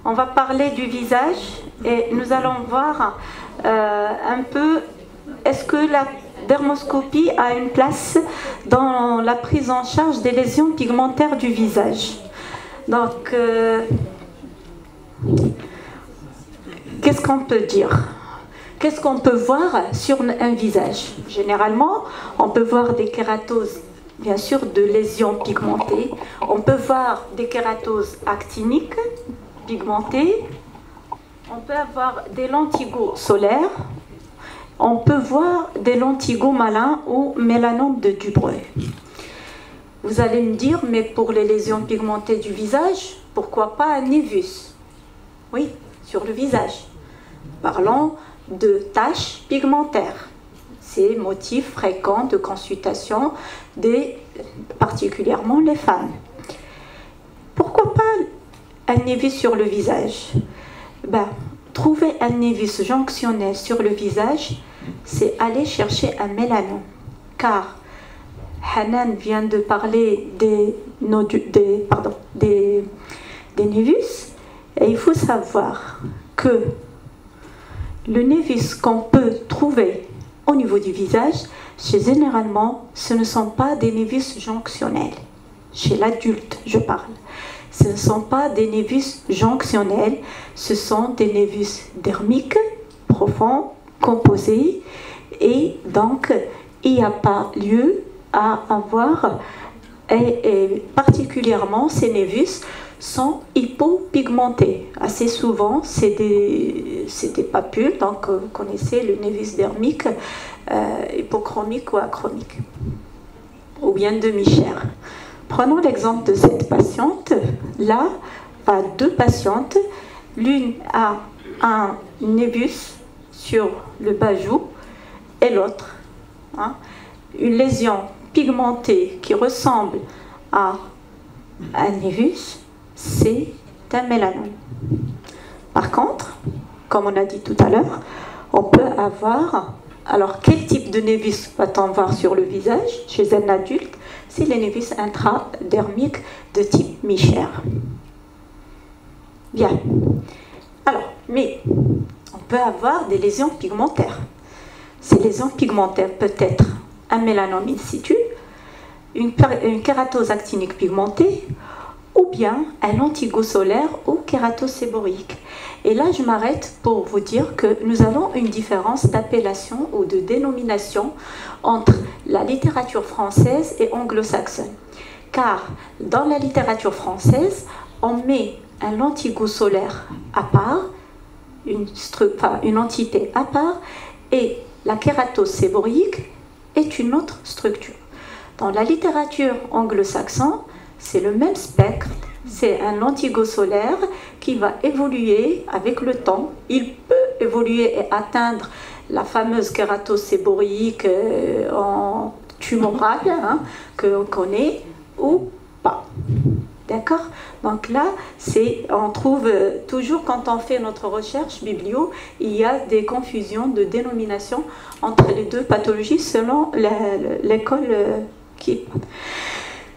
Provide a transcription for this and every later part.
on va parler du visage et nous allons voir un peu, est-ce que la dermoscopie a une place dans la prise en charge des lésions pigmentaires du visage. Donc, qu'est-ce qu'on peut dire? Qu'est-ce qu'on peut voir sur un visage? Généralement, on peut voir des kératoses, bien sûr, de lésions pigmentées. On peut voir des kératoses actiniques pigmentées. On peut avoir des lentigos solaires. On peut voir des lentigos malins ou mélanome de Dubreuil. Vous allez me dire, mais pour les lésions pigmentées du visage, pourquoi pas un névus? Oui, sur le visage. Parlons de taches pigmentaires. C'est motif fréquent de consultation particulièrement les femmes. Pourquoi pas un névus sur le visage? Trouver un névus jonctionnel sur le visage, c'est aller chercher un mélanome. Car Hanan vient de parler des névus, et il faut savoir que le névus qu'on peut trouver au niveau du visage, généralement, ce ne sont pas des névus jonctionnels. Chez l'adulte, je parle. Ce ne sont pas des névus jonctionnels, ce sont des névus dermiques, profonds, composés, et donc il n'y a pas lieu à avoir, et particulièrement ces névus sont hypopigmentés. Assez souvent, c'est des papules, donc vous connaissez le névus dermique, hypochromique ou achromique, ou bien demi-chair. Prenons l'exemple de cette patiente. Là, à deux patientes. L'une a un névus sur le bas-joue et l'autre, une lésion pigmentée qui ressemble à un névus, c'est un mélanome. Par contre, comme on a dit tout à l'heure, on peut avoir... Alors, quel type de névus va-t-on voir sur le visage chez un adulte? C'est les névus intradermiques de type mi-chair. Bien. Alors, mais on peut avoir des lésions pigmentaires. Ces lésions pigmentaires peuvent être un mélanome in situ, une kératose actinique pigmentée, ou bien un lentigo solaire ou kératose séborrhéique. Et là, je m'arrête pour vous dire que nous avons une différence d'appellation ou de dénomination entre la littérature française et anglo-saxonne. Car dans la littérature française, on met un lentigo solaire à part, une entité à part, et la kératose séborrhéique est une autre structure. Dans la littérature anglo-saxonne, c'est le même spectre, c'est un lentigo solaire qui va évoluer avec le temps. Il peut évoluer et atteindre la fameuse kératose séborrhéique en tumorale que l'on connaît ou pas. D'accord? Donc là, on trouve toujours, quand on fait notre recherche biblio, il y a des confusions de dénomination entre les deux pathologies selon l'école qui...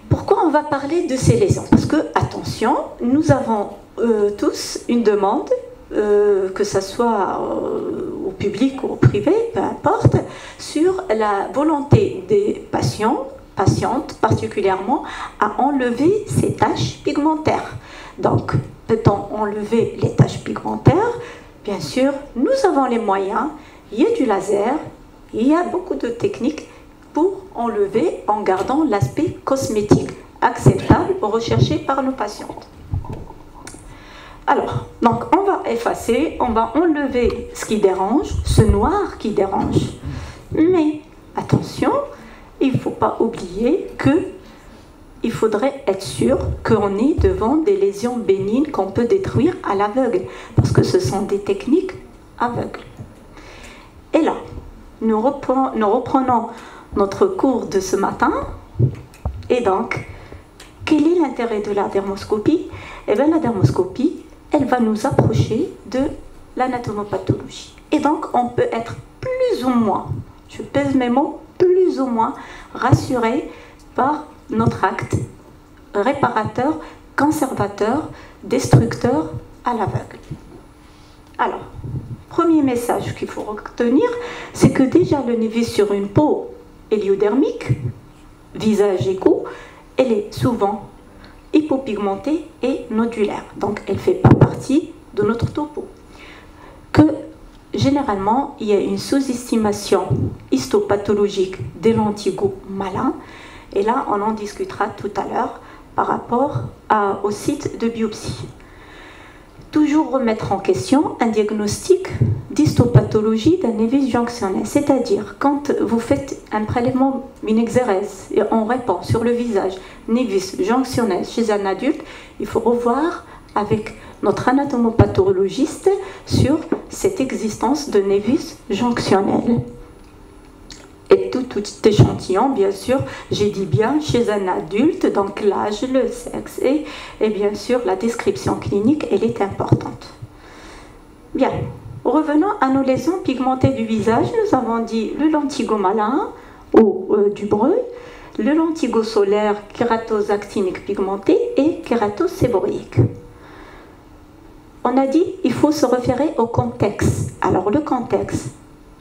Pourquoi on va parler de ces lésions? Parce que, attention, nous avons tous une demande, que ce soit au public ou au privé, peu importe, sur la volonté des patientes particulièrement, à enlever ces taches pigmentaires. Donc, peut-on enlever les taches pigmentaires? Bien sûr, nous avons les moyens, il y a du laser, il y a beaucoup de techniques pour enlever en gardant l'aspect cosmétique acceptable recherché par nos patientes. Alors, donc on va effacer, on va enlever ce qui dérange, ce noir qui dérange. Mais attention, il ne faut pas oublier qu'il faudrait être sûr qu'on est devant des lésions bénignes qu'on peut détruire à l'aveugle, parce que ce sont des techniques aveugles. Et là, nous reprenons notre cours de ce matin. Et donc, quel est l'intérêt de la dermoscopie? Eh bien, la dermoscopie, elle va nous approcher de l'anatomopathologie. Et donc, on peut être plus ou moins, je pèse mes mots, plus ou moins rassuré par notre acte réparateur, conservateur, destructeur à l'aveugle. Alors, premier message qu'il faut retenir, c'est que déjà le névis sur une peau héliodermique, visage et cou, elle est souvent hypopigmentée et nodulaire. Donc elle ne fait pas partie de notre topo. Que généralement, il y a une sous-estimation histopathologique des lentigos malins. Et là, on en discutera tout à l'heure par rapport au site de biopsie. Toujours remettre en question un diagnostic d'histopathologie d'un névis jonctionnel. C'est-à-dire, quand vous faites un prélèvement, une exérèse, et on répond sur le visage névis jonctionnel chez un adulte, il faut revoir avec notre anatomopathologiste sur cette existence de névis jonctionnel. Et tout échantillon, bien sûr, j'ai dit bien, chez un adulte, donc l'âge, le sexe et bien sûr la description clinique, elle est importante. Bien, revenons à nos lésions pigmentées du visage. Nous avons dit le lentigo malin ou du breu, le lentigo solaire, kératose actinique pigmentée et kératose séborrhéique. On a dit il faut se référer au contexte. Alors le contexte,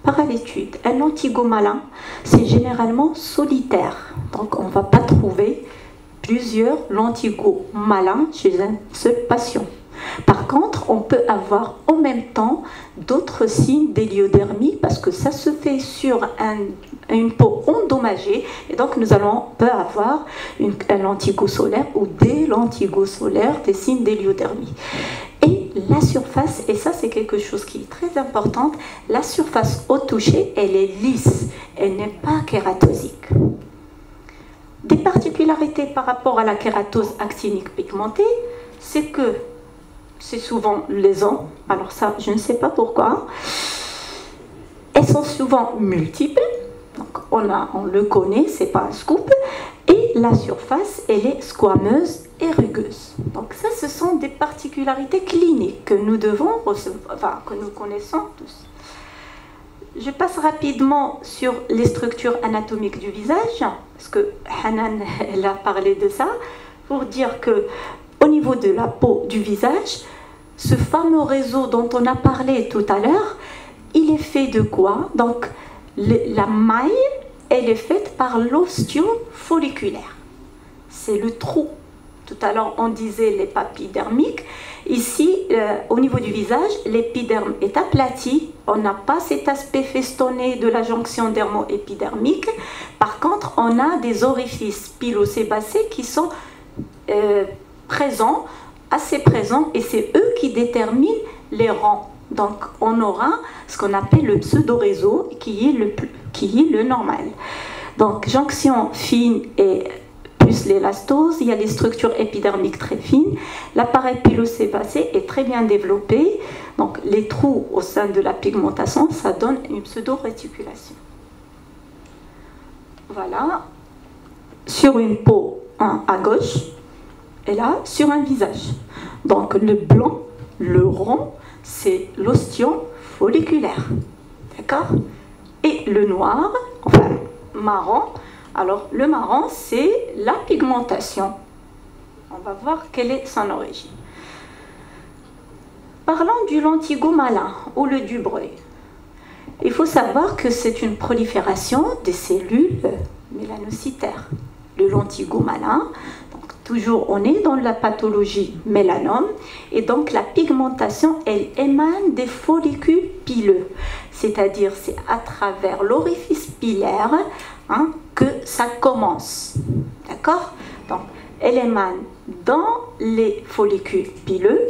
par l'étude, un lentigo malin, c'est généralement solitaire. Donc on ne va pas trouver plusieurs lentigos malins chez un seul patient. Par contre, on peut avoir en même temps d'autres signes d'héliodermie parce que ça se fait sur une peau endommagée et donc nous peut avoir un lentigo solaire ou des lentigos solaires, des signes d'héliodermie. Et la surface, et ça c'est quelque chose qui est très important, la surface au toucher, elle est lisse, elle n'est pas kératosique. Des particularités par rapport à la kératose actinique pigmentée, c'est que c'est souvent lésions, alors ça je ne sais pas pourquoi, elles sont souvent multiples, donc on le connaît, c'est pas un scoop, et la surface elle est squameuse et rugueuse. Donc ça ce sont des particularités cliniques que nous devons recevoir, enfin que nous connaissons tous. Je passe rapidement sur les structures anatomiques du visage, parce que Hanan elle a parlé de ça, pour dire que au niveau de la peau du visage, ce fameux réseau dont on a parlé tout à l'heure, il est fait de quoi? Donc, la maille, elle est faite par l'ostium folliculaire. C'est le trou. Tout à l'heure, on disait les papilles dermiques. Ici, au niveau du visage, l'épiderme est aplati. On n'a pas cet aspect festonné de la jonction dermo-épidermique. Par contre, on a des orifices pilosébacés qui sont présents, assez présents, et c'est eux qui déterminent les rangs. Donc on aura ce qu'on appelle le pseudo-réseau qui est le normal. Donc jonction fine et plus l'élastose, il y a les structures épidermiques très fines, l'appareil pilosébacé est très bien développé, donc les trous au sein de la pigmentation, ça donne une pseudo-réticulation. Voilà, sur une peau à gauche, et là, sur un visage. Donc le blanc, le rond, c'est l'ostium folliculaire. D'accord? Et le noir, enfin marron, alors le marron, c'est la pigmentation. On va voir quelle est son origine. Parlons du lentigo malin ou le dubreuil. Il faut savoir que c'est une prolifération des cellules mélanocytaires. Le lentigo malin, toujours, on est dans la pathologie mélanome et donc la pigmentation, elle émane des follicules pileux. C'est-à-dire, c'est à travers l'orifice pilaire que ça commence. D'accord? Donc, elle émane dans les follicules pileux.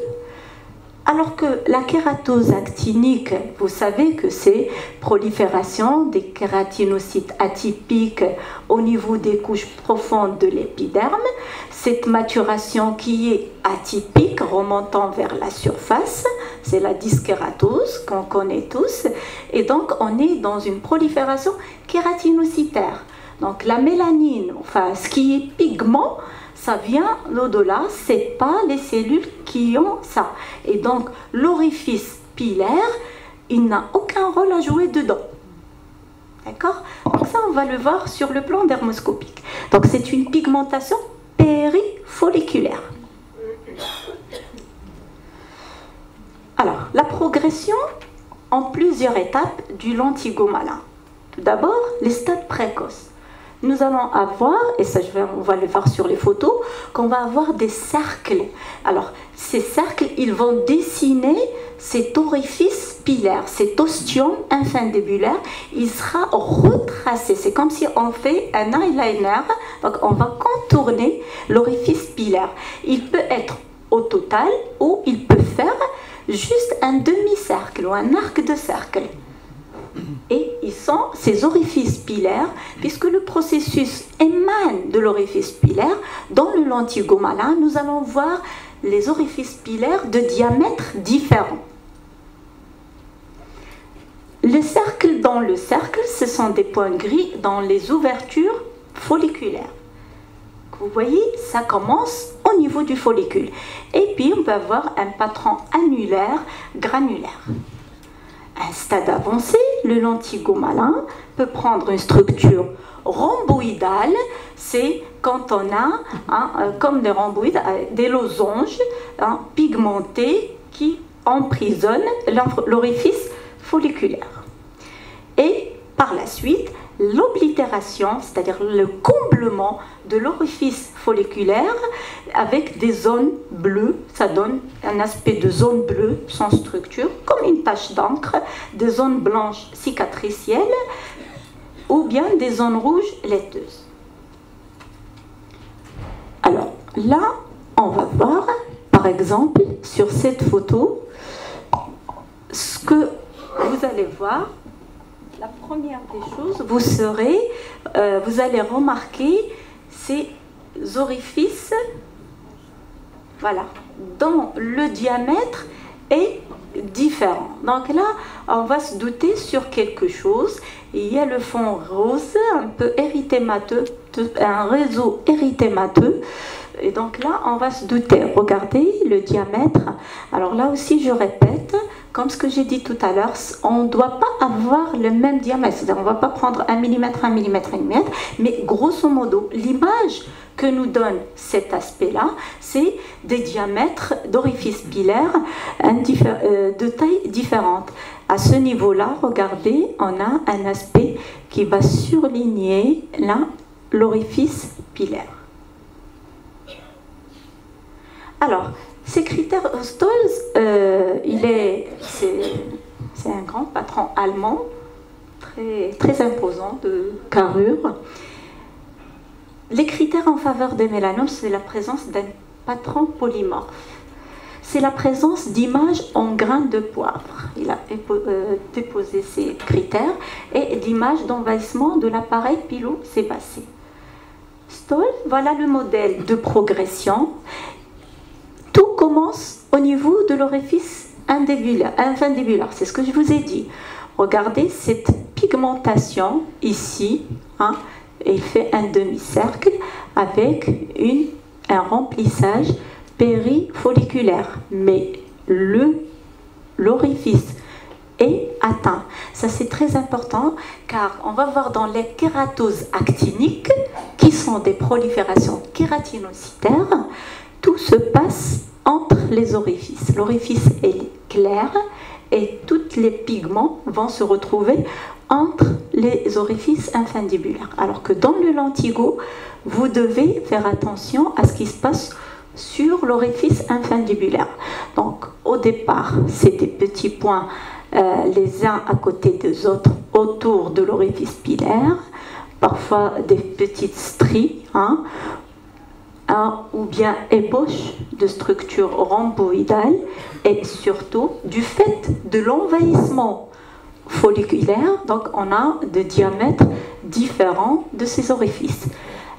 Alors que la kératose actinique, vous savez que c'est prolifération des kératinocytes atypiques au niveau des couches profondes de l'épiderme. Cette maturation qui est atypique, remontant vers la surface, c'est la dyskératose qu'on connaît tous. Et donc, on est dans une prolifération kératinocytaire. Donc, la mélanine, enfin, ce qui est pigment, ça vient au-delà, c'est pas les cellules qui ont ça. Et donc, l'orifice pilaire, il n'a aucun rôle à jouer dedans. D'accord? Donc ça, on va le voir sur le plan dermoscopique. Donc, c'est une pigmentation périfolliculaire. la progression en plusieurs étapes du lentigo-malin. Tout d'abord, les stades précoces. Nous allons avoir, et ça on va le voir sur les photos, qu'on va avoir des cercles. Alors, ces cercles, ils vont dessiner cet orifice pilaire, cet ostium infundibulaire, il sera retracé. C'est comme si on fait un eyeliner, donc on va contourner l'orifice pilaire. Il peut être au total ou il peut faire juste un demi-cercle ou un arc de cercle. Et ils sont ces orifices pilaires, puisque le processus émane de l'orifice pilaire. Dans le lentigo-malin, nous allons voir les orifices pilaires de diamètres différents. Les cercles dans le cercle, ce sont des points gris dans les ouvertures folliculaires. Vous voyez, ça commence au niveau du follicule. Et puis, on peut avoir un patron annulaire granulaire. À un stade avancé, le lentigo-malin peut prendre une structure rhomboïdale. C'est quand on a, comme des rhomboïdes, des losanges pigmentés qui emprisonnent l'orifice folliculaire. Et par la suite, l'oblitération, c'est-à-dire le comblement de l'orifice folliculaire avec des zones bleues, ça donne un aspect de zone bleue sans structure, comme une tache d'encre, des zones blanches cicatricielles ou bien des zones rouges laiteuses. Alors là, on va voir, par exemple, sur cette photo, ce que vous allez voir. La première des choses, vous allez remarquer ces orifices, voilà, dont le diamètre est différent. Donc là, on va se douter sur quelque chose. Il y a le fond rose, un peu érythémateux, un réseau érythémateux. Et donc là, on va se douter. Regardez le diamètre. Alors là aussi, je répète, comme ce que j'ai dit tout à l'heure, on ne doit pas avoir le même diamètre. C'est-à-dire, on ne va pas prendre 1 mm, 1 mm, 1 mm, mais grosso modo, l'image que nous donne cet aspect-là, c'est des diamètres d'orifices pilaires de taille différente. À ce niveau-là, regardez, on a un aspect qui va surligner là l'orifice pilaire. Alors, ces critères Stolz, c'est un grand patron allemand, très imposant de carrure. Les critères en faveur des mélanomes, c'est la présence d'un patron polymorphe. C'est la présence d'images en grains de poivre. Il a déposé ces critères et d'images d'envahissement de l'appareil pilosébacé. Stolz, voilà le modèle de progression. Tout commence au niveau de l'orifice infundibulaire, c'est ce que je vous ai dit. Regardez cette pigmentation ici, il fait un demi-cercle avec un remplissage périfolliculaire, mais l'orifice est atteint. Ça c'est très important car on va voir dans les kératoses actiniques, qui sont des proliférations kératinocytaires, tout se passe entre les orifices. L'orifice est clair et tous les pigments vont se retrouver entre les orifices infundibulaires. Alors que dans le lentigo, vous devez faire attention à ce qui se passe sur l'orifice infundibulaire. Donc au départ, c'est des petits points les uns à côté des autres autour de l'orifice pilaire, parfois des petites stries, ou bien ébauche de structure rhomboïdale, et surtout du fait de l'envahissement folliculaire, donc on a des diamètres différents de ces orifices.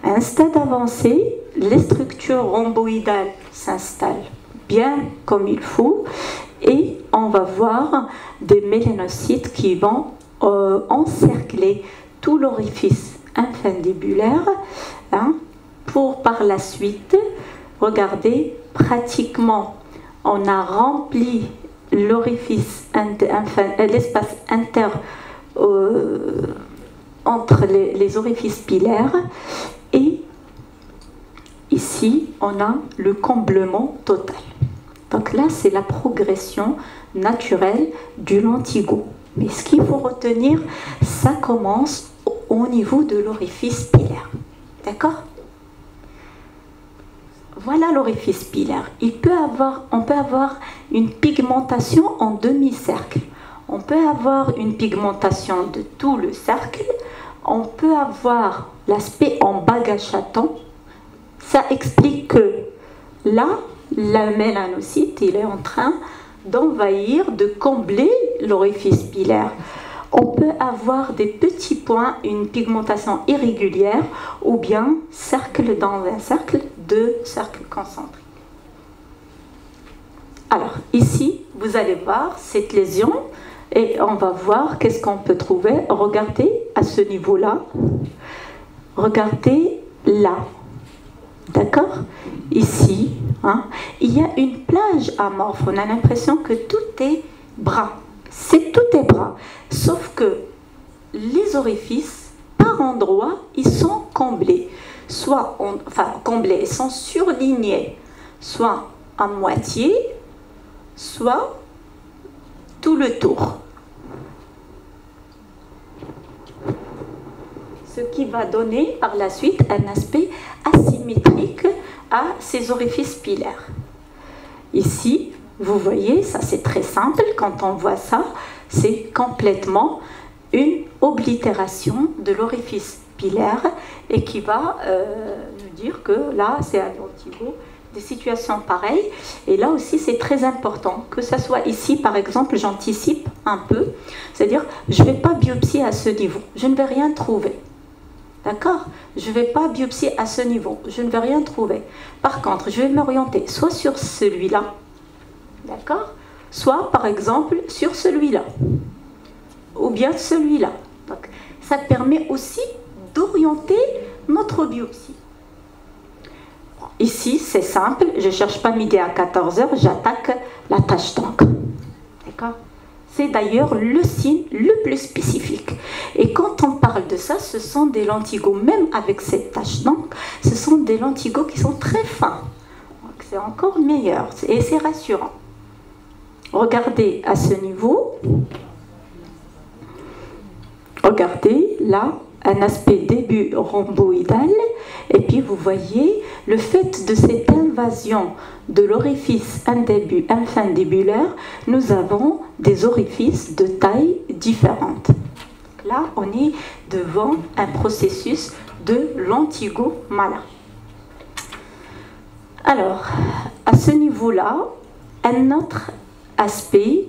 À un stade avancé, les structures rhomboïdales s'installent bien comme il faut et on va voir des mélanocytes qui vont encercler tout l'orifice infundibulaire, pour par la suite, regardez, pratiquement on a rempli l'orifice, l'espace entre les orifices pilaires, et ici on a le comblement total. Donc là, c'est la progression naturelle du lentigo. Mais ce qu'il faut retenir, ça commence au niveau de l'orifice pilaire. D'accord? Voilà l'orifice pilaire. On peut avoir une pigmentation en demi-cercle. On peut avoir une pigmentation de tout le cercle. On peut avoir l'aspect en bague à chaton. Ça explique que là, le mélanocyte, il est en train d'envahir, de combler l'orifice pilaire. On peut avoir des petits points, une pigmentation irrégulière, ou bien cercle dans un cercle, deux cercles concentriques. Alors, ici, vous allez voir cette lésion, et on va voir qu'est-ce qu'on peut trouver. Regardez à ce niveau-là. Regardez là. D'accord? Ici, hein, il y a une plage amorphe. On a l'impression que tout est brun. Tout est brun. Sauf que les orifices, par endroits, ils sont comblés. Comblés, ils sont surlignés. Soit à moitié, soit tout le tour. Ce qui va donner par la suite un aspect asymétrique à ces orifices pilaires. Ici, vous voyez, ça c'est très simple, quand on voit ça, c'est complètement une oblitération de l'orifice pilaire et qui va nous dire que là c'est un lentigo, des situations pareilles. Et là aussi c'est très important, que ça soit ici par exemple, j'anticipe un peu, c'est-à-dire je ne vais pas biopsier à ce niveau, je ne vais rien trouver. D'accord? Je ne vais pas biopsier à ce niveau, je ne vais rien trouver. Par contre, je vais m'orienter soit sur celui-là, d'accord? Soit par exemple sur celui-là, ou bien celui-là. Donc, ça permet aussi d'orienter notre biopsie. Ici, c'est simple, je ne cherche pas midi à 14h, j'attaque la tache d'encre. D'accord? C'est d'ailleurs le signe le plus spécifique. Et quand on parle de ça, ce sont des lentigos, même avec cette tache d'encre, ce sont des lentigos qui sont très fins. Donc c'est encore meilleur et c'est rassurant. Regardez à ce niveau. Regardez là, un aspect début rhomboïdal. Et puis vous voyez le fait de cette invasion de l'orifice infundibulaire, nous avons des orifices de taille différente. Là, on est devant un processus de lentigo malin. Alors, à ce niveau-là, un autre aspect,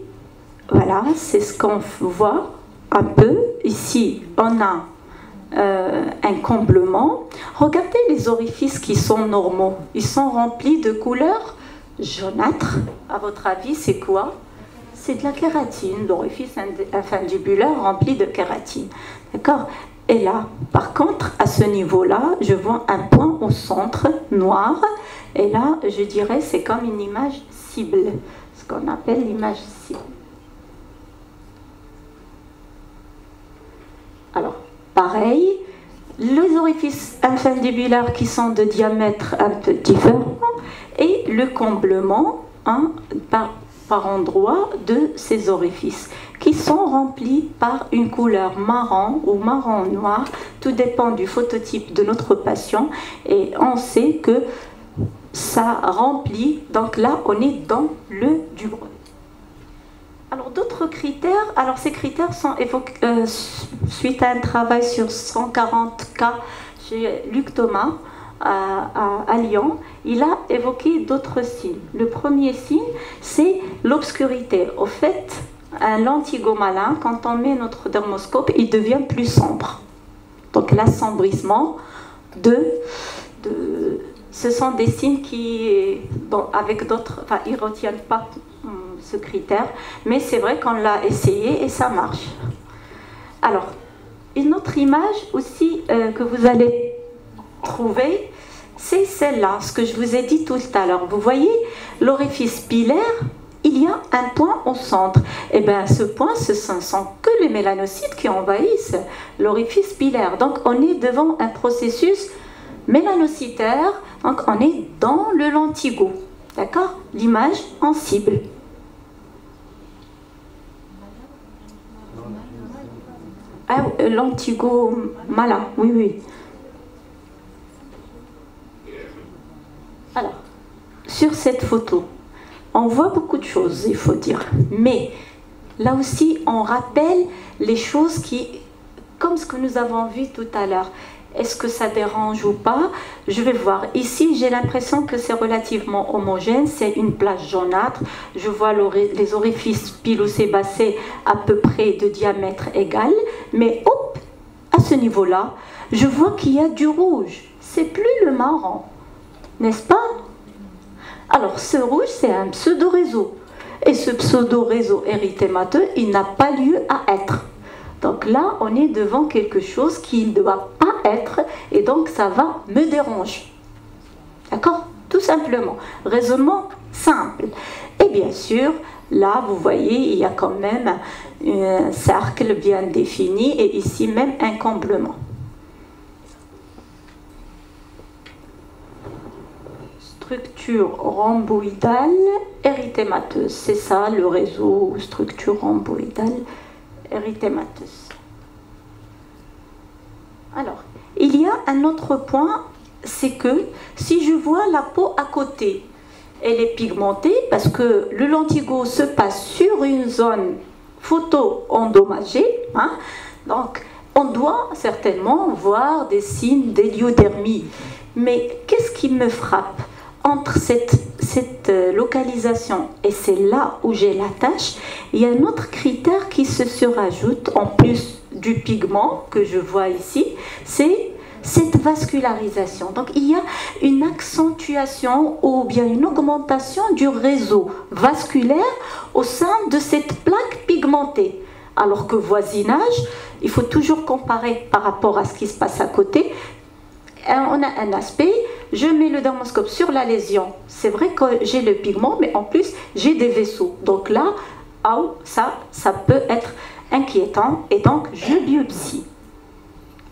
voilà, c'est ce qu'on voit un peu. Ici, on a un comblement. Regardez les orifices qui sont normaux. Ils sont remplis de couleurs jaunâtres. À votre avis, c'est quoi? C'est de la kératine, l'orifice infundibulaire rempli de kératine. D'accord? Et là, par contre, à ce niveau-là, je vois un point au centre noir. Et là, je dirais, c'est comme une image cible, ce qu'on appelle l'image cible. Alors, pareil, les orifices infundibulaires qui sont de diamètre un peu différent et le comblement par endroit de ces orifices qui sont remplis par une couleur marron ou marron noir, tout dépend du phototype de notre patient et on sait que ça remplit, donc là on est dans le du brevet. Alors d'autres critères, alors ces critères sont évoqués suite à un travail sur 140 cas chez Luc Thomas à Lyon. Il a évoqué d'autres signes. Le premier signe, c'est l'obscurité. Au fait, un lentigo malin, quand on met notre dermoscope, il devient plus sombre. Donc l'assombrissement ce sont des signes qui, bon, avec d'autres, enfin, ils ne retiennent pas ce critère, mais c'est vrai qu'on l'a essayé et ça marche. Alors, une autre image aussi que vous allez trouver, c'est celle-là, ce que je vous ai dit tout à l'heure. Vous voyez, l'orifice pilaire, il y a un point au centre. Et bien, ce point, ce ne sont que les mélanocytes qui envahissent l'orifice pilaire. Donc, on est devant un processus mélanocytaire, donc on est dans le lentigo. D'accord? L'image en cible. Ah, l'antigo-mala, oui, oui. Alors, sur cette photo, on voit beaucoup de choses, il faut dire. Mais là aussi, on rappelle les choses qui, comme ce que nous avons vu tout à l'heure. Est-ce que ça dérange ou pas? Je vais voir. Ici, j'ai l'impression que c'est relativement homogène. C'est une plage jaunâtre. Je vois les orifices pilosébacés à peu près de diamètre égal. Mais hop, à ce niveau-là, je vois qu'il y a du rouge. C'est plus le marron, n'est-ce pas? Alors, ce rouge, c'est un pseudo-réseau. Et ce pseudo-réseau érythémateux, il n'a pas lieu à être. Donc là, on est devant quelque chose qui ne doit pas être, et donc ça va me déranger. D'accord? Tout simplement. Raisonnement simple. Et bien sûr, là, vous voyez, il y a quand même un cercle bien défini, et ici même un comblement. Structure rhomboïdale érythémateuse. C'est ça le réseau structure rhomboïdale érythémateuse. Alors, il y a un autre point, c'est que si je vois la peau à côté, elle est pigmentée parce que le lentigo se passe sur une zone photo-endommagée, hein, donc on doit certainement voir des signes d'héliodermie. Mais qu'est-ce qui me frappe entre cette localisation et c'est là où j'ai la tache? Il y a un autre critère qui se rajoute en plus du pigment que je vois ici, c'est cette vascularisation. Donc il y a une accentuation ou bien une augmentation du réseau vasculaire au sein de cette plaque pigmentée. Alors que voisinage, il faut toujours comparer par rapport à ce qui se passe à côté. On a un aspect, je mets le dermoscope sur la lésion, c'est vrai que j'ai le pigment, mais en plus j'ai des vaisseaux. Donc là, ça peut être inquiétant et donc je biopsie.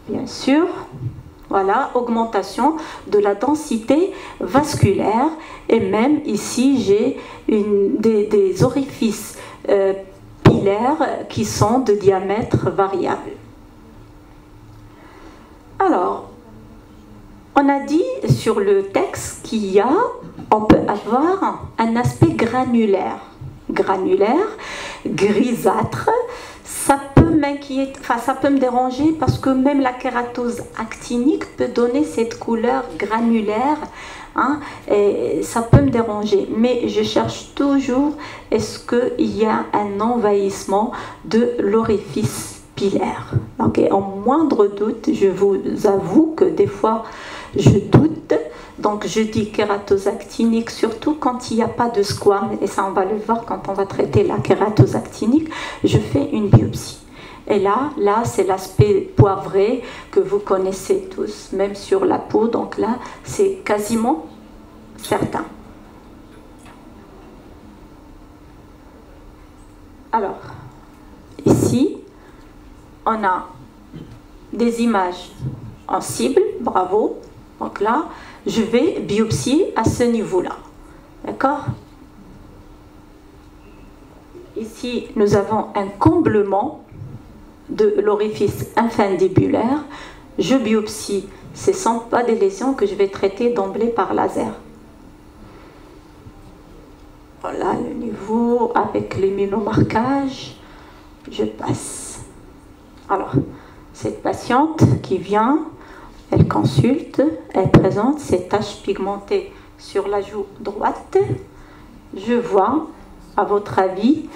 Bien sûr, voilà, augmentation de la densité vasculaire et même ici j'ai des orifices pilaires qui sont de diamètre variable. Alors, on a dit sur le texte on peut avoir un aspect granulaire. Granulaire, grisâtre, ça peut m'inquiéter, enfin ça peut me déranger parce que même la kératose actinique peut donner cette couleur granulaire, hein, et ça peut me déranger. Mais je cherche toujours, est-ce qu'il y a un envahissement de l'orifice pilaire? Donc, en moindre doute, je vous avoue que des fois, je doute, donc je dis kératose actinique, surtout quand il n'y a pas de squame, et ça on va le voir quand on va traiter la kératose actinique, je fais une biopsie. Et là c'est l'aspect poivré que vous connaissez tous, même sur la peau, donc là c'est quasiment certain. Alors, ici, on a des images en cible, bravo. Donc là, je vais biopsier à ce niveau-là. D'accord? Ici, nous avons un comblement de l'orifice infundibulaire. Je biopsie. Ce ne sont pas des lésions que je vais traiter d'emblée par laser. Voilà le niveau avec l'immunomarquage. Je passe. Alors, cette patiente qui vient, elle consulte, elle présente ses taches pigmentées sur la joue droite. Je vois, à votre avis,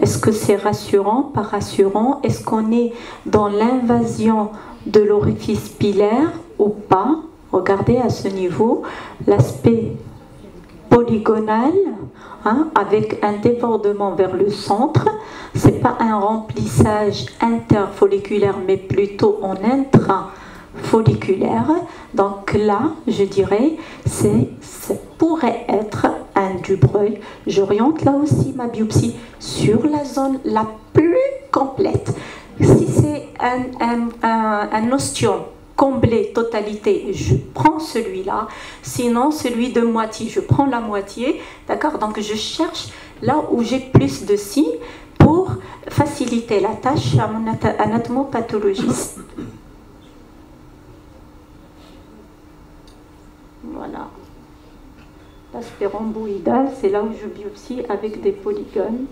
est-ce que c'est rassurant, pas rassurant? Est-ce qu'on est dans l'invasion de l'orifice pilaire ou pas? Regardez à ce niveau l'aspect polygonal, hein, avec un débordement vers le centre. Ce n'est pas un remplissage interfolliculaire, mais plutôt en intrafolliculaire. Donc là, je dirais, ça pourrait être un Dubreuil. J'oriente là aussi ma biopsie sur la zone la plus complète. Si c'est un ostiome, combler totalité, je prends celui-là. Sinon, celui de moitié, je prends la moitié. D'accord? Donc, je cherche là où j'ai plus de signes pour faciliter la tâche à mon anatomopathologiste. Voilà. L'aspect rhomboïdal, c'est là où je biopsie avec des polygones,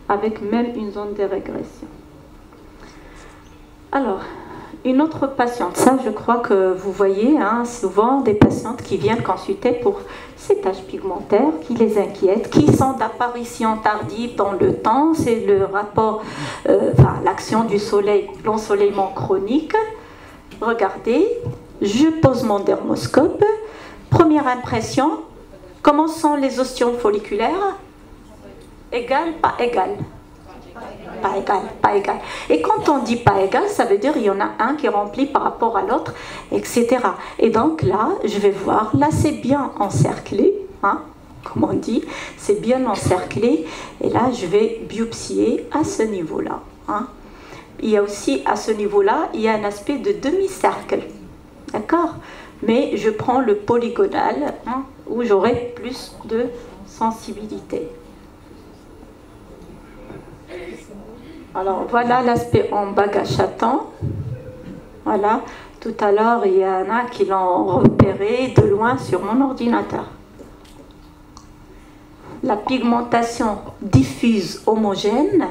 avec même une zone de régression. Alors, une autre patiente, ça je crois que vous voyez hein, souvent des patientes qui viennent consulter pour ces taches pigmentaires qui les inquiètent, qui sont d'apparition tardive dans le temps, c'est le rapport, l'action du soleil, l'ensoleillement chronique. Regardez, je pose mon dermoscope, première impression, comment sont les ostions folliculaires? Égal, pas égal? Pas égal, pas égal. Et quand on dit pas égal, ça veut dire qu'il y en a un qui est rempli par rapport à l'autre, etc. Et donc là, je vais voir, là c'est bien encerclé, hein, comme on dit, c'est bien encerclé. Et là, je vais biopsier à ce niveau-là. Hein. Il y a aussi, à ce niveau-là, il y a un aspect de demi-cercle. D'accord? Mais je prends le polygonal, hein, où j'aurai plus de sensibilité. Alors voilà l'aspect en bague à chaton. Voilà, tout à l'heure il y en a qui l'ont repéré de loin sur mon ordinateur. La pigmentation diffuse homogène,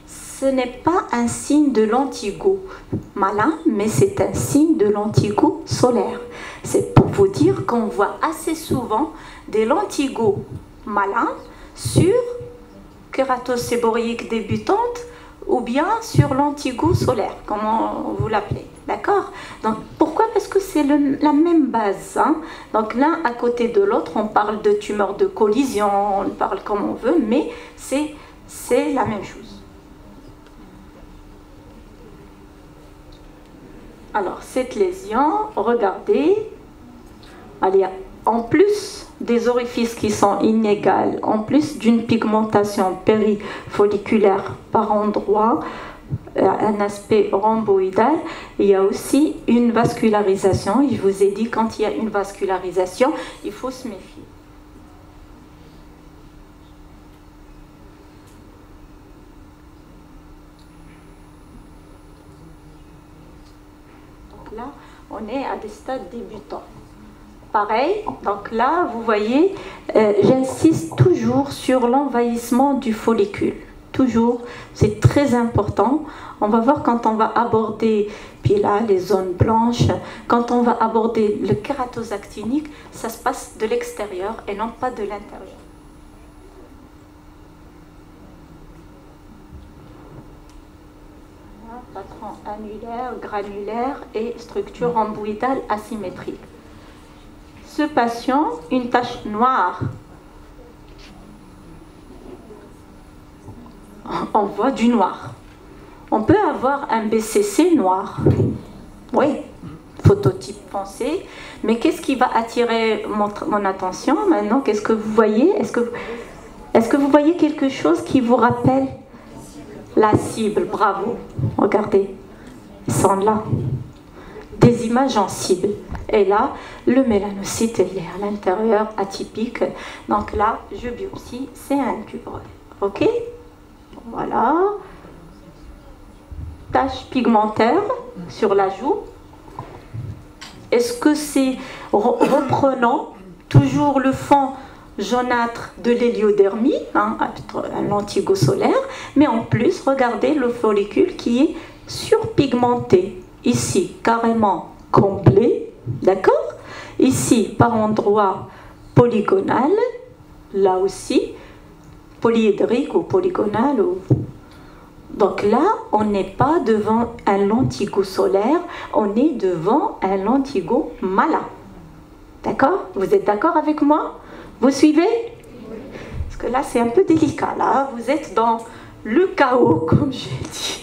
ce n'est pas un signe de lentigo malin, mais c'est un signe de lentigo solaire. C'est pour vous dire qu'on voit assez souvent des lentigos malins sur kératoséborique débutante ou bien sur l'antigo solaire, comment vous l'appelez, d'accord? Donc pourquoi? Parce que c'est la même base, hein? Donc l'un à côté de l'autre, on parle de tumeur de collision, on parle comme on veut, mais c'est la même chose. Alors cette lésion, regardez, allez, en plus des orifices qui sont inégaux, en plus d'une pigmentation périfolliculaire par endroit, un aspect rhomboïdal, il y a aussi une vascularisation. Je vous ai dit, quand il y a une vascularisation, il faut se méfier. Donc là, on est à des stades débutants. Pareil, donc là, vous voyez, j'insiste toujours sur l'envahissement du follicule. Toujours, c'est très important. On va voir quand on va aborder, puis là, les zones blanches, quand on va aborder le kératose actinique, ça se passe de l'extérieur et non pas de l'intérieur. Patron annulaire, granulaire et structure rhomboïdale asymétrique. Ce patient, une tache noire. On voit du noir. On peut avoir un BCC noir. Oui, phototype pensé. Mais qu'est-ce qui va attirer mon attention maintenant? Qu'est-ce que vous voyez? Est-ce que vous voyez quelque chose qui vous rappelle la cible? Bravo. Regardez, ils sont là. Des images en cible. Et là, le mélanocyte est à l'intérieur, atypique. Donc là, je biopsie, c'est un tubereux. OK? Voilà. Tache pigmentaire sur la joue. Est-ce que c'est reprenant toujours le fond jaunâtre de l'héliodermie, hein, l'antigo solaire, mais en plus, regardez le follicule qui est surpigmenté. Ici, carrément complet. D'accord? Ici, par endroit polygonal, là aussi, polyédrique ou polygonal. Donc là, on n'est pas devant un lentigo solaire, on est devant un lentigo malin. D'accord? Vous êtes d'accord avec moi? Vous suivez? Parce que là, c'est un peu délicat. Là, vous êtes dans le chaos, comme j'ai dit.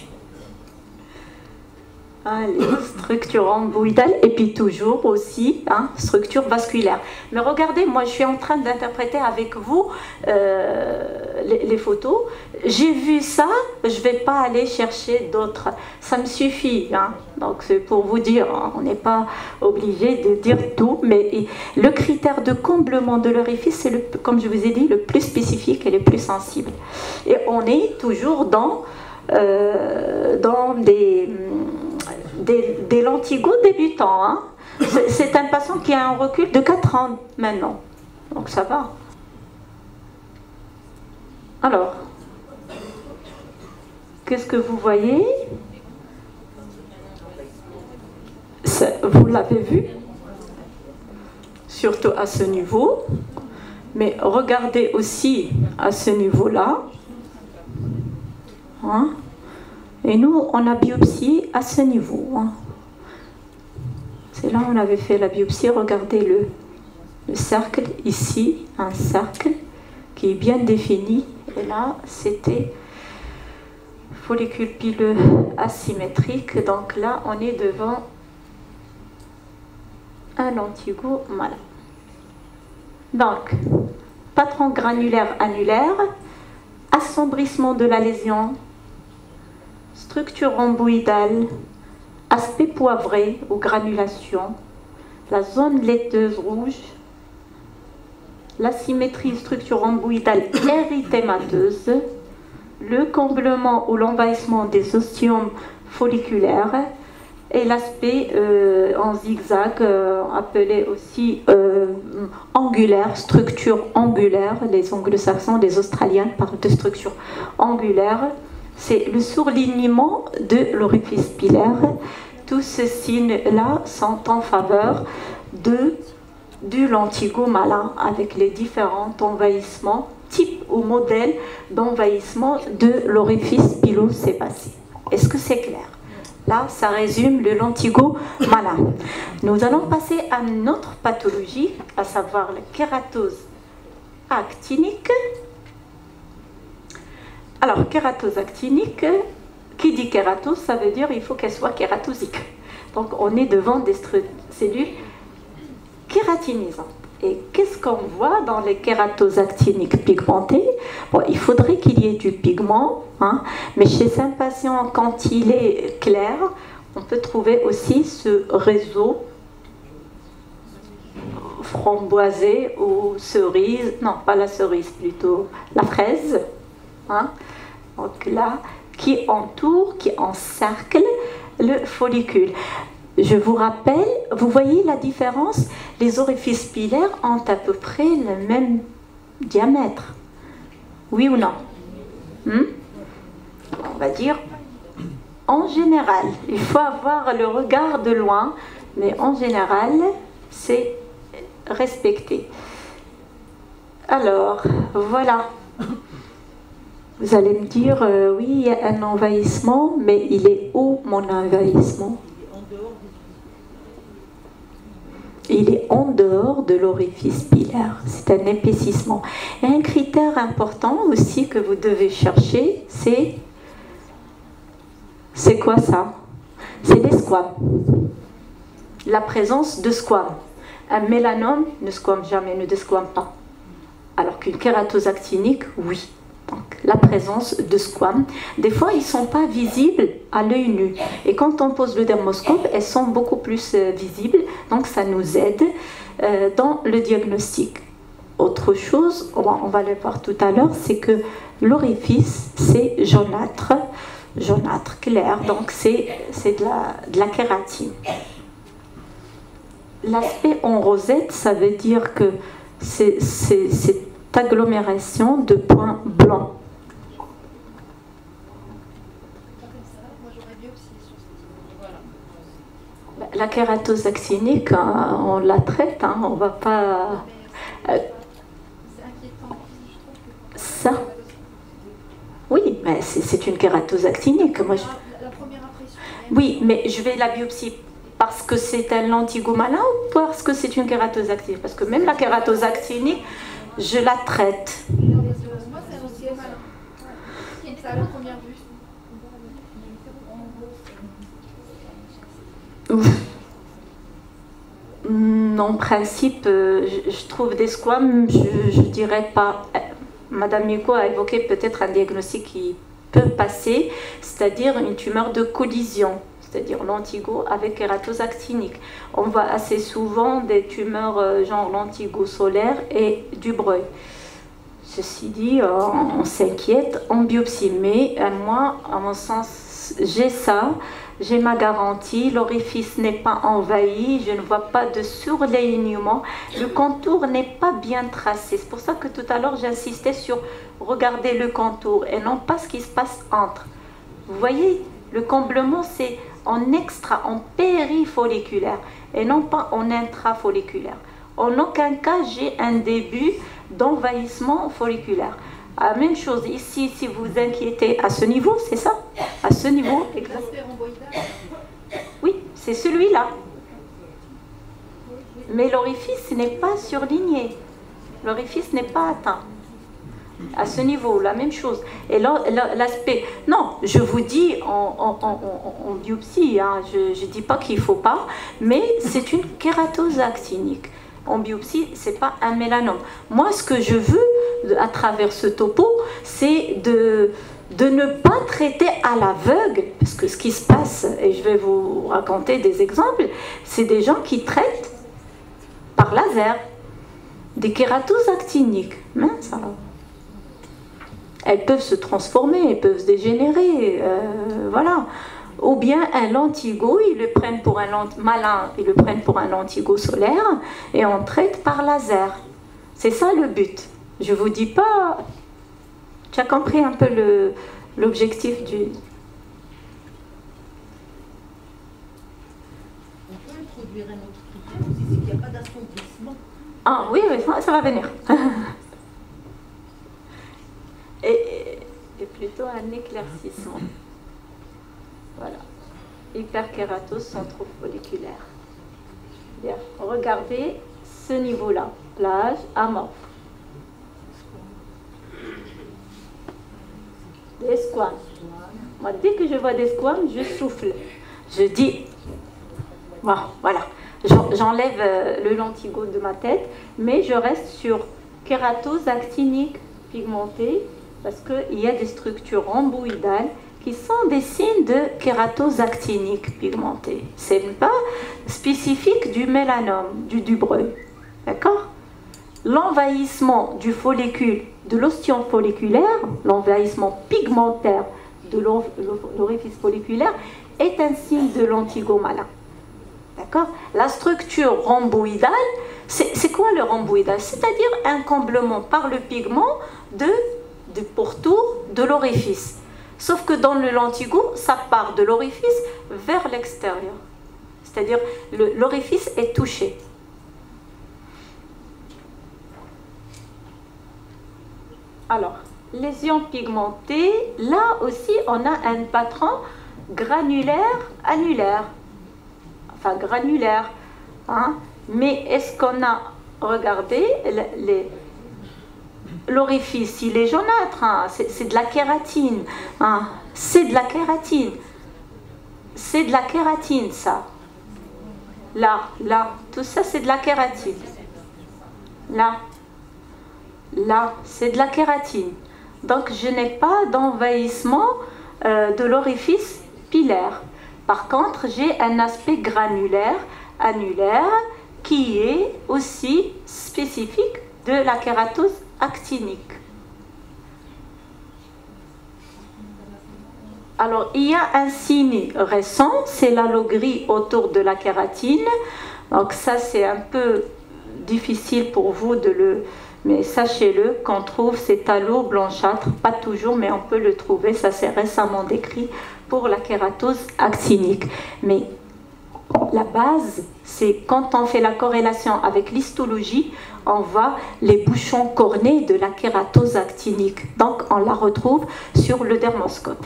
hein, les structures rhomboïdales, et puis toujours aussi hein, structure vasculaire. Mais regardez, moi je suis en train d'interpréter avec vous les photos. J'ai vu ça, je ne vais pas aller chercher d'autres. Ça me suffit. Hein. Donc c'est pour vous dire, on n'est pas obligé de dire tout, mais le critère de comblement de l'orifice, c'est, comme je vous ai dit, le plus spécifique et le plus sensible. Et on est toujours dans des lentigos débutants. Hein. C'est un patient qui a un recul de 4 ans maintenant. Donc ça va. Alors, qu'est-ce que vous voyez? Vous l'avez vu, surtout à ce niveau, mais regardez aussi à ce niveau-là. Hein? Et nous, on a biopsié à ce niveau. Hein? C'est là où on avait fait la biopsie. Regardez le cercle ici, un cercle qui est bien défini. Et là, c'était follicule pileux asymétrique. Donc là, on est devant un lentigo malin. Donc, patron granulaire annulaire, assombrissement de la lésion, structure rhomboïdale, aspect poivré ou granulation, la zone laiteuse rouge, l'asymétrie structure rhomboïdale érythémateuse, le comblement ou l'envahissement des ostiomes folliculaires et l'aspect en zigzag, appelé aussi angulaire, structure angulaire. Les anglo-saxons, les australiens parlent de structure angulaire. C'est le surlignement de l'orifice pilaire. Tous ces signes-là sont en faveur du lentigo malin avec les différents envahissements, type ou modèle d'envahissement de l'orifice pilosébacé. Est-ce que c'est clair? Là, ça résume le lentigo malin. Nous allons passer à une autre pathologie, à savoir la kératose actinique. Alors, kératose actinique, qui dit kératose, ça veut dire qu'il faut qu'elle soit kératosique. Donc, on est devant des cellules kératinisantes. Et qu'est-ce qu'on voit dans les kératoses actiniques pigmentées? Bon, il faudrait qu'il y ait du pigment, hein, mais chez un patient, quand il est clair, on peut trouver aussi ce réseau framboisé ou cerise, non, pas la cerise, plutôt la fraise. Hein, donc là, qui entoure, qui encercle le follicule. Je vous rappelle, vous voyez la différence? Les orifices pilaires ont à peu près le même diamètre. Oui ou non? On va dire en général. Il faut avoir le regard de loin, mais en général, c'est respecté. Alors, voilà. Vous allez me dire, oui, il y a un envahissement, mais il est où mon envahissement? Il est en dehors de l'orifice pilaire. C'est un épaississement. Et un critère important aussi que vous devez chercher, c'est quoi ça? C'est les squames. La présence de squames. Un mélanome ne squame jamais, ne desquame pas. Alors qu'une kératose actinique, oui. Donc, la présence de squames. Des fois, ils ne sont pas visibles à l'œil nu. Et quand on pose le dermoscope, elles sont beaucoup plus visibles. Donc, ça nous aide dans le diagnostic. Autre chose, on va le voir tout à l'heure, c'est que l'orifice, c'est jaunâtre clair. Donc, c'est de la kératine. L'aspect en rosette, ça veut dire que c'est agglomération de points blancs. La kératose actinique, on la traite, hein, on va pas... ça. Oui, mais c'est une kératose actinique. Moi, oui, mais je vais la biopsie parce que c'est un lentigo malin ou parce que c'est une kératose actinique? Parce que même la kératose actinique, je la traite. En principe, je trouve des squames, je dirais pas. Madame Miko a évoqué peut-être un diagnostic qui peut passer, c'est-à-dire une tumeur de collision, c'est-à-dire l'antigo avec kératose actinique. On voit assez souvent des tumeurs genre l'antigo solaire et du breuil. Ceci dit, on s'inquiète en biopsie, mais moi, à mon sens, j'ai ça. J'ai ma garantie, l'orifice n'est pas envahi, je ne vois pas de surlignement, le contour n'est pas bien tracé. C'est pour ça que tout à l'heure j'insistais sur regarder le contour et non pas ce qui se passe entre. Vous voyez, le comblement c'est en extra, en périfolliculaire et non pas en intrafolliculaire. En aucun cas j'ai un début d'envahissement folliculaire. La même chose ici, si vous vous inquiétez à ce niveau, c'est ça? À ce niveau, exactement. Oui, c'est celui-là. Mais l'orifice n'est pas surligné. L'orifice n'est pas atteint. À ce niveau, la même chose. Et là, l'aspect... Non, je vous dis en biopsie, hein, je ne dis pas qu'il ne faut pas, mais c'est une kératose actinique. En biopsie, ce n'est pas un mélanome. Moi, ce que je veux, à travers ce topo, c'est de ne pas traiter à l'aveugle, parce que ce qui se passe, et je vais vous raconter des exemples, c'est des gens qui traitent par laser des kératoses actiniques. Mince alors. Elles peuvent se transformer, elles peuvent se dégénérer, voilà. Ou bien un lentigo, ils le prennent pour un malin, ils le prennent pour un lentigo solaire et on traite par laser. C'est ça le but. Je vous dis pas. Tu as compris un peu l'objectif du. On peut introduire un autre critère aussi, c'est qu'il n'y a pas d'assombrissement. Ah oui, oui, ça va venir. et plutôt un éclaircissement. Voilà. Hyperkératose centrofolliculaire. Bien. Regardez ce niveau-là. Plage amorphe. Des squames. Moi, dès que je vois des squames, je souffle. Je dis, bon, voilà. J'enlève le lentigo de ma tête, mais je reste sur kératose actinique pigmentée parce qu'il y a des structures rhomboïdales qui sont des signes de kératose actinique pigmentée. Ce n'est pas spécifique du mélanome, du breuil. D'accord? L'envahissement du follicule, de l'ostium folliculaire, l'envahissement pigmentaire de l'orifice folliculaire est un signe de l'antigo malin. D'accord? La structure rhomboïdale, c'est quoi le rhomboïdal? C'est-à-dire un comblement par le pigment du pourtour de l'orifice. Sauf que dans le lentigo, ça part de l'orifice vers l'extérieur. C'est-à-dire l'orifice est touché. Alors, lésions pigmentées, là aussi on a un patron granulaire-annulaire. Enfin, granulaire. Hein? Mais est-ce qu'on a regardé l'orifice? Il est jaunâtre, hein? C'est de la kératine. Hein? C'est de la kératine. C'est de la kératine, ça. Là, tout ça c'est de la kératine. Là, c'est de la kératine. Donc, je n'ai pas d'envahissement de l'orifice pilaire. Par contre, j'ai un aspect granulaire, annulaire, qui est aussi spécifique de la kératose actinique. Alors, il y a un signe récent, c'est l'halo gris autour de la kératine. Donc ça, c'est un peu difficile pour vous de le... Mais sachez-le, qu'on trouve cet halo blanchâtre, pas toujours, mais on peut le trouver, ça s'est récemment décrit pour la kératose actinique. Mais la base, c'est quand on fait la corrélation avec l'histologie, on voit les bouchons cornés de la kératose actinique. Donc on la retrouve sur le dermoscope.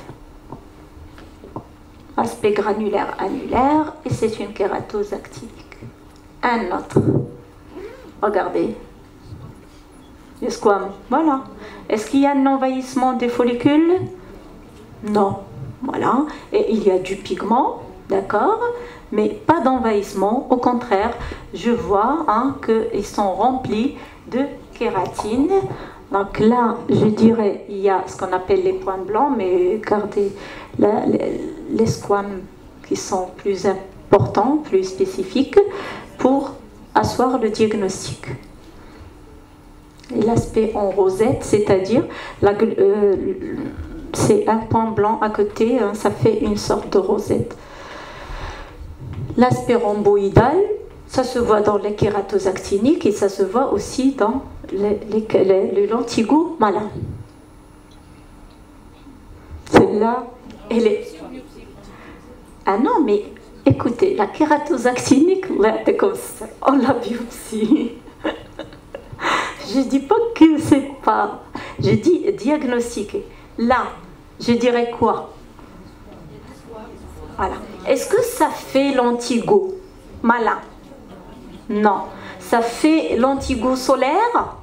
Aspect granulaire annulaire, et c'est une kératose actinique. Un autre. Regardez. Le squame, voilà. Est-ce qu'il y a un envahissement des follicules? Non. Voilà. Et il y a du pigment, d'accord? mais pas d'envahissement. Au contraire, je vois qu'ils sont remplis de kératine. Donc là, je dirais, il y a ce qu'on appelle les points blancs, mais regardez les squames qui sont plus importants, plus spécifiques, pour asseoir le diagnostic. Et l'aspect en rosette, c'est-à-dire c'est un point blanc à côté, ça fait une sorte de rosette. L'aspect rhomboïdal, ça se voit dans les kératoses actiniques et ça se voit aussi dans le lentigo malin. Celle-là, elle est... Ah non, mais écoutez, la kératose actinique, c'est comme ça, on la biopsie. Je dis pas que c'est pas... Je dis diagnostiquer. Là, je dirais quoi? Voilà. Est-ce que ça fait l'antigo malin? Non. Ça fait l'antigo solaire?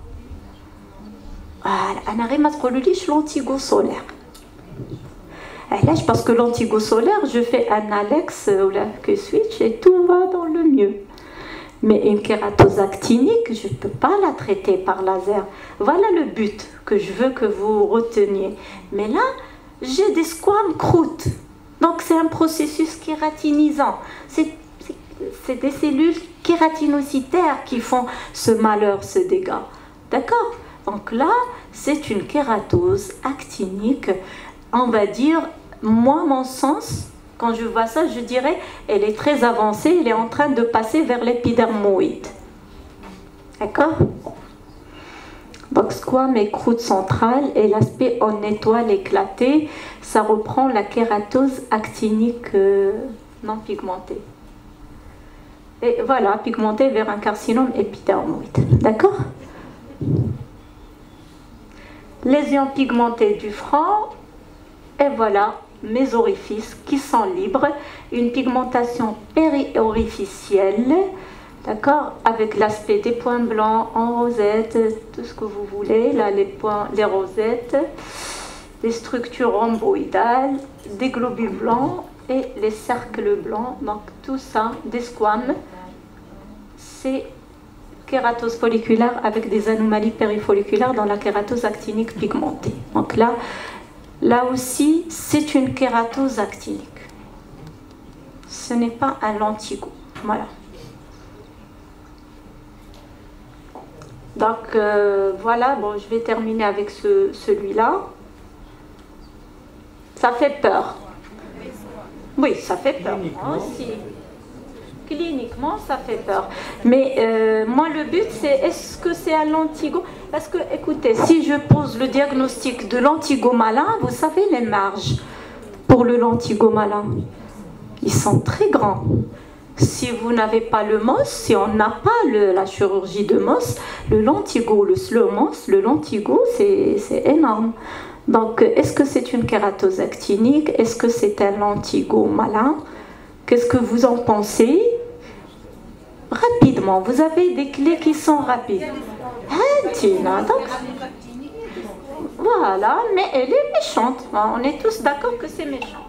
Voilà. On arrive à se l'antigo solaire. Là, parce que l'antigo solaire, je fais un Alex ou la Q-switch et tout va dans le mieux. Mais une kératose actinique, je ne peux pas la traiter par laser. Voilà le but que je veux que vous reteniez. Mais là, j'ai des squames croûtes. Donc c'est un processus kératinisant. C'est des cellules kératinocytaires qui font ce malheur, ce dégât. D'accord? Donc là, c'est une kératose actinique. On va dire, moi, mon sens, quand je vois ça, je dirais, elle est très avancée, elle est en train de passer vers l'épidermoïde. D'accord? Donc, squame et croûte centrale et l'aspect en étoile éclatée, ça reprend la kératose actinique non pigmentée. Et voilà, pigmentée vers un carcinome épidermoïde. D'accord? Lésions pigmentées du front, et voilà mes orifices qui sont libres, une pigmentation périorificielle, d'accord, avec l'aspect des points blancs en rosette, tout ce que vous voulez, là les rosettes, des structures rhomboïdales, des globules blancs et les cercles blancs, donc tout ça, des squames, c'est kératose folliculaire avec des anomalies périfolliculaires dans la kératose actinique pigmentée. Donc là aussi, c'est une kératose actinique. Ce n'est pas un lentigo. Voilà. Donc, voilà, bon, je vais terminer avec celui-là. Ça fait peur. Oui, ça fait peur. Moi aussi. Cliniquement, ça fait peur. Mais moi, le but, c'est est-ce que c'est un lentigo? Parce que, écoutez, si je pose le diagnostic de lentigo malin, vous savez les marges pour le lentigo malin. Ils sont très grands. Si vous n'avez pas le MOS, si on n'a pas la chirurgie de MOS, le lentigo, le slow MOS, le lentigo, c'est énorme. Donc, est-ce que c'est une kératose actinique? Est-ce que c'est un lentigo malin? Qu'est-ce que vous en pensez? Rapidement, vous avez des clés qui sont rapides. Tina, donc, voilà, mais elle est méchante. On est tous d'accord que c'est méchant.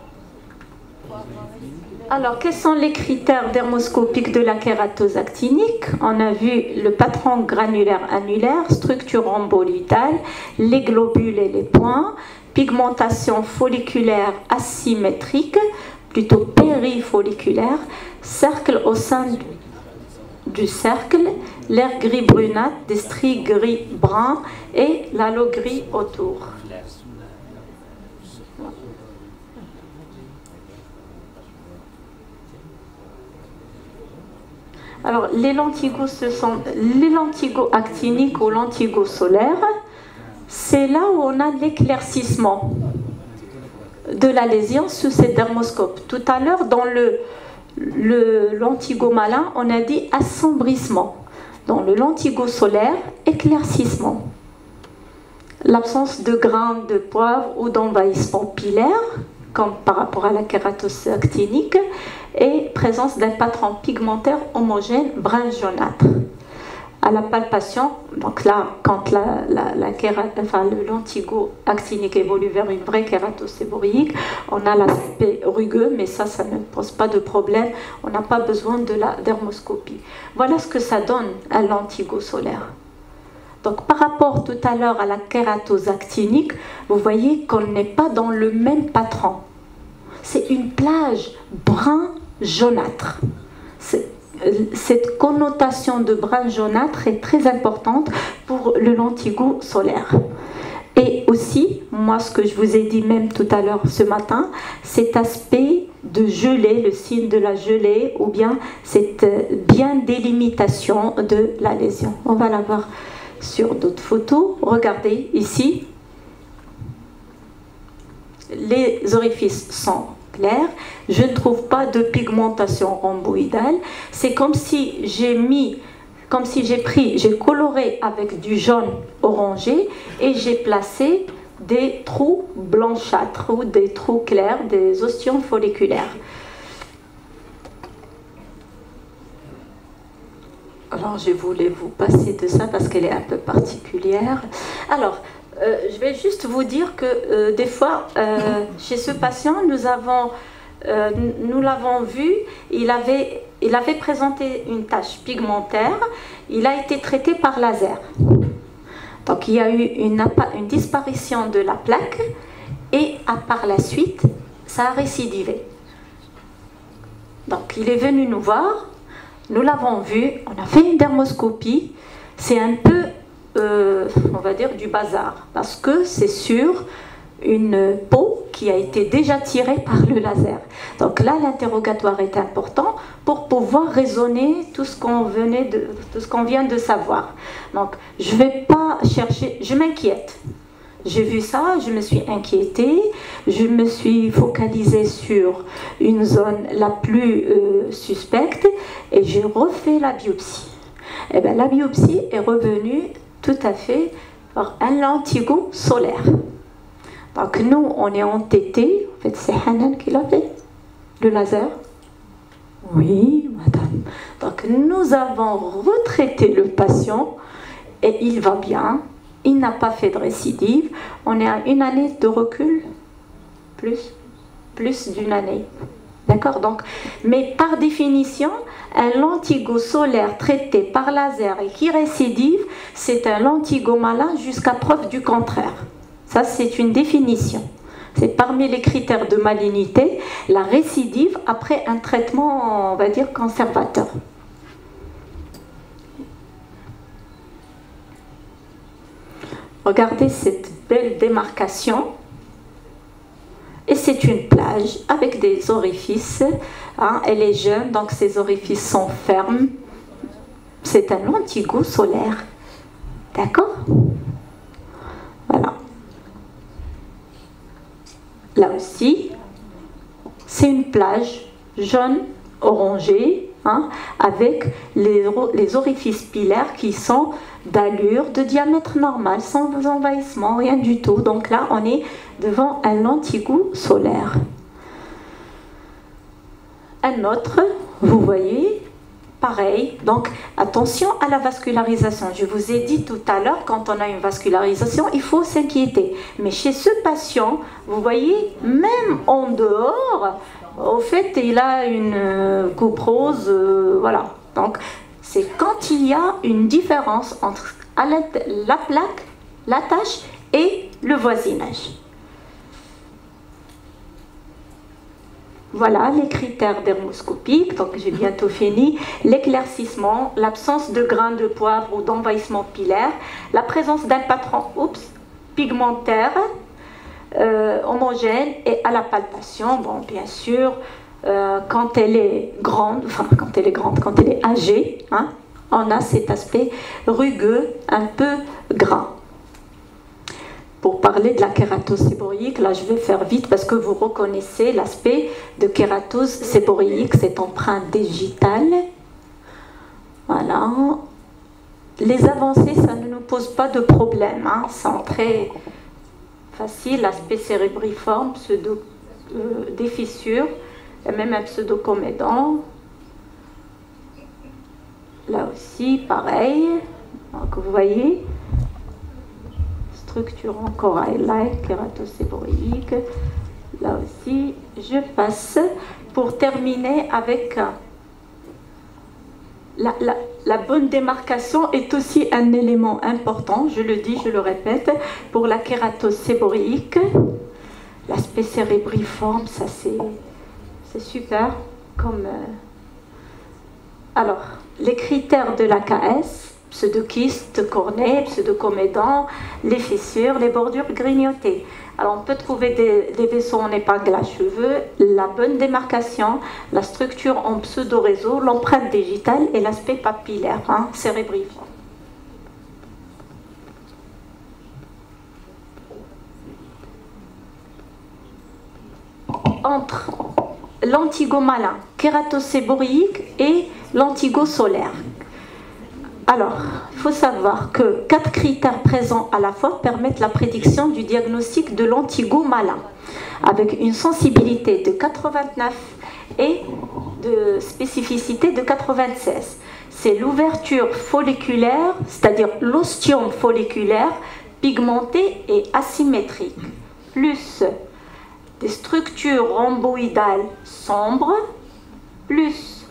Alors, quels sont les critères dermoscopiques de la kératose actinique? On a vu le patron granulaire annulaire, structure rhomboïdale, les globules et les points, pigmentation folliculaire asymétrique, plutôt périfolliculaire, cercle au sein du cercle, l'air gris brunâtre, des stries gris brun et l'halo gris autour. Alors, les lentigos, ce sont les lentigos actiniques ou lentigos solaires. C'est là où on a l'éclaircissement de la lésion sous ces dermoscopes. Tout à l'heure, dans le lentigo malin, on a dit assombrissement. Dans le lentigo solaire, éclaircissement. L'absence de grains de poivre ou d'envahissement pilaire, comme par rapport à la kératose actinique, et présence d'un patron pigmentaire homogène brun jaunâtre. À la palpation, donc là, quand le lentigo actinique évolue vers une vraie kératoséborique, on a l'aspect rugueux, mais ça ne pose pas de problème. On n'a pas besoin de la dermoscopie. Voilà ce que ça donne un lentigo solaire. Donc par rapport tout à l'heure à la kératose actinique, vous voyez qu'on n'est pas dans le même patron. C'est une plage brun jaunâtre. Cette connotation de brun jaunâtre est très importante pour le lentigo solaire. Et aussi, moi ce que je vous ai dit même tout à l'heure ce matin, cet aspect de gelée, le signe de la gelée, ou bien cette bien délimitation de la lésion. On va la voir sur d'autres photos. Regardez ici, les orifices sont clairs, je ne trouve pas de pigmentation rhomboïdale. C'est comme si j'ai coloré avec du jaune orangé et j'ai placé des trous blanchâtres ou des trous clairs, des ostions folliculaires. Alors je voulais vous passer de ça parce qu'elle est un peu particulière. Alors, je vais juste vous dire que des fois, chez ce patient, nous l'avons vu, il avait présenté une tache pigmentaire, il a été traité par laser. Donc il y a eu une disparition de la plaque et par la suite, ça a récidivé. Donc il est venu nous voir, nous l'avons vu, on a fait une dermoscopie, c'est un peu, on va dire, du bazar, parce que c'est sur une peau qui a été déjà tirée par le laser. Donc là, l'interrogatoire est important pour pouvoir raisonner tout ce qu'on vient de savoir. Donc, je ne vais pas chercher, je m'inquiète. J'ai vu ça, je me suis inquiétée, je me suis focalisée sur une zone la plus suspecte et j'ai refait la biopsie. Et bien, la biopsie est revenue tout à fait par un lentigo solaire. Donc nous, on est entêtés, en fait c'est Hanan qui l'a fait, le laser. Oui, madame. Donc nous avons retraité le patient et il va bien. Il n'a pas fait de récidive. On est à une année de recul, plus d'une année. D'accord? Donc, mais par définition, un lentigo solaire traité par laser et qui récidive, c'est un lentigo malin jusqu'à preuve du contraire. Ça, c'est une définition. C'est parmi les critères de malignité, la récidive après un traitement, on va dire, conservateur. Regardez cette belle démarcation. Et c'est une plage avec des orifices. Hein, elle est jeune, donc ces orifices sont fermes. C'est un lentigo solaire. D'accord? Voilà. Là aussi, c'est une plage jaune orangée, hein, avec les orifices pilaires qui sont d'allure, de diamètre normal, sans envahissement, rien du tout. Donc là, on est devant un lentigo solaire. Un autre, vous voyez, pareil. Donc, attention à la vascularisation. Je vous ai dit tout à l'heure, quand on a une vascularisation, il faut s'inquiéter. Mais chez ce patient, vous voyez, même en dehors, au fait, il a une coupe rose, voilà. Donc, c'est quand il y a une différence entre la plaque, la tache et le voisinage. Voilà les critères dermoscopiques, donc j'ai bientôt fini. L'éclaircissement, l'absence de grains de poivre ou d'envahissement pilaire, la présence d'un patron pigmentaire, homogène et à la palpation, bon bien sûr, quand elle est grande, quand elle est âgée, hein, on a cet aspect rugueux, un peu gras. Pour parler de la kératose séborique, là je vais faire vite parce que vous reconnaissez l'aspect de kératose séborique, cette empreinte digitale. Voilà. Les avancées, ça ne nous pose pas de problème, hein, c'est très facile, l'aspect cérébriforme, des fissures, et même un pseudocomédon. Là aussi, pareil. Donc vous voyez, structure en corail-like, kératoséborique. Là aussi, je passe pour terminer avec la bonne démarcation est aussi un élément important, je le dis, je le répète, pour la kératoséborique. L'aspect cérébriforme, ça c'est super. Alors, les critères de l'AKS, pseudokyste, cornée, pseudocomédon, les fissures, les bordures grignotées. Alors, on peut trouver des vaisseaux en épingle à cheveux, la bonne démarcation, la structure en pseudo-réseau, l'empreinte digitale et l'aspect papillaire, cérébriforme. Entre l'antigo malin, kératoséborique et l'antigo solaire. Alors, il faut savoir que 4 critères présents à la fois permettent la prédiction du diagnostic de l'antigo malin, avec une sensibilité de 89 et de spécificité de 96. C'est l'ouverture folliculaire, c'est-à-dire l'ostium folliculaire, pigmenté et asymétrique, plus des structures rhomboïdales sombres, plus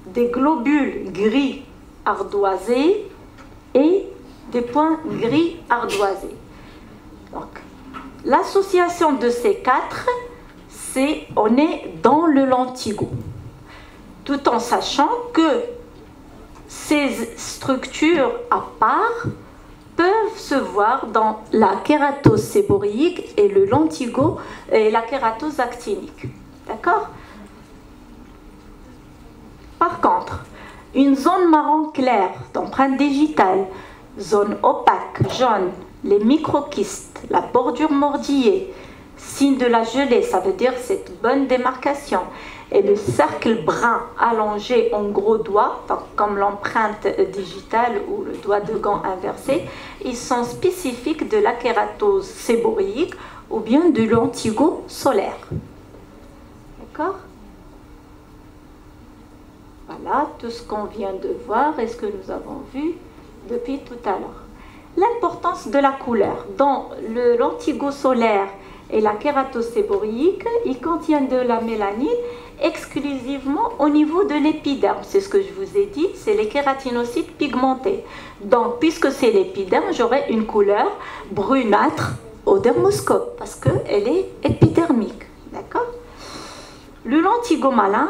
des globules gris ardoisés et des points gris ardoisés. Donc, l'association de ces 4, on est dans le lentigo, tout en sachant que ces structures à part peuvent se voir dans la kératoséborique et le lentigo et la kératose actinique. D'accord? Par contre, une zone marron clair d'empreinte digitale, zone opaque, jaune, les microkystes, la bordure mordillée, signe de la gelée, ça veut dire cette bonne démarcation, et le cercle brun allongé en gros doigt, comme l'empreinte digitale ou le doigt de gant inversé, ils sont spécifiques de la kératose séborique ou bien de l'antigo solaire. D'accord? Voilà tout ce qu'on vient de voir et ce que nous avons vu depuis tout à l'heure. L'importance de la couleur. Dans l'antigo solaire et la kératoséborique, ils contiennent de la mélanine exclusivement au niveau de l'épiderme. C'est ce que je vous ai dit, c'est les kératinocytes pigmentés. Donc, puisque c'est l'épiderme, j'aurai une couleur brunâtre au dermoscope parce qu'elle est épidermique. D'accord? Le lentigo malin,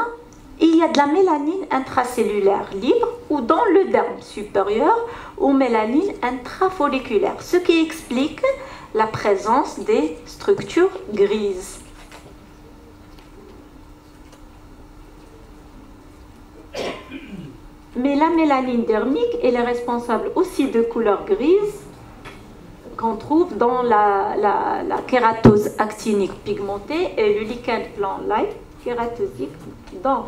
il y a de la mélanine intracellulaire libre ou dans le derme supérieur ou mélanine intrafolliculaire, ce qui explique la présence des structures grises. Mais la mélanine dermique, elle est responsable aussi de couleur grise qu'on trouve dans la kératose actinique pigmentée et le lichen plantar kératosique. Donc,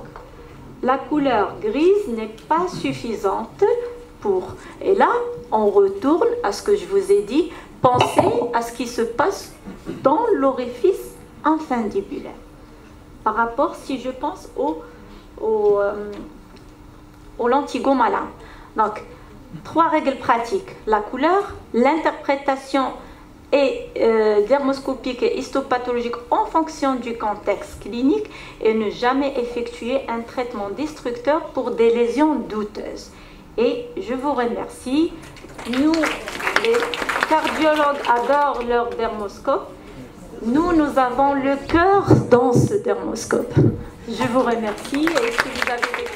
la couleur grise n'est pas suffisante pour... Et là, on retourne à ce que je vous ai dit, pensez à ce qui se passe dans l'orifice infundibulaire. Par rapport, si je pense au lentigo malin. Donc, 3 règles pratiques. La couleur, l'interprétation dermoscopique et histopathologique en fonction du contexte clinique et ne jamais effectuer un traitement destructeur pour des lésions douteuses. Et je vous remercie. Nous, les cardiologues adorent leur dermoscope. Nous avons le cœur dans ce dermoscope. Je vous remercie et si vous avez des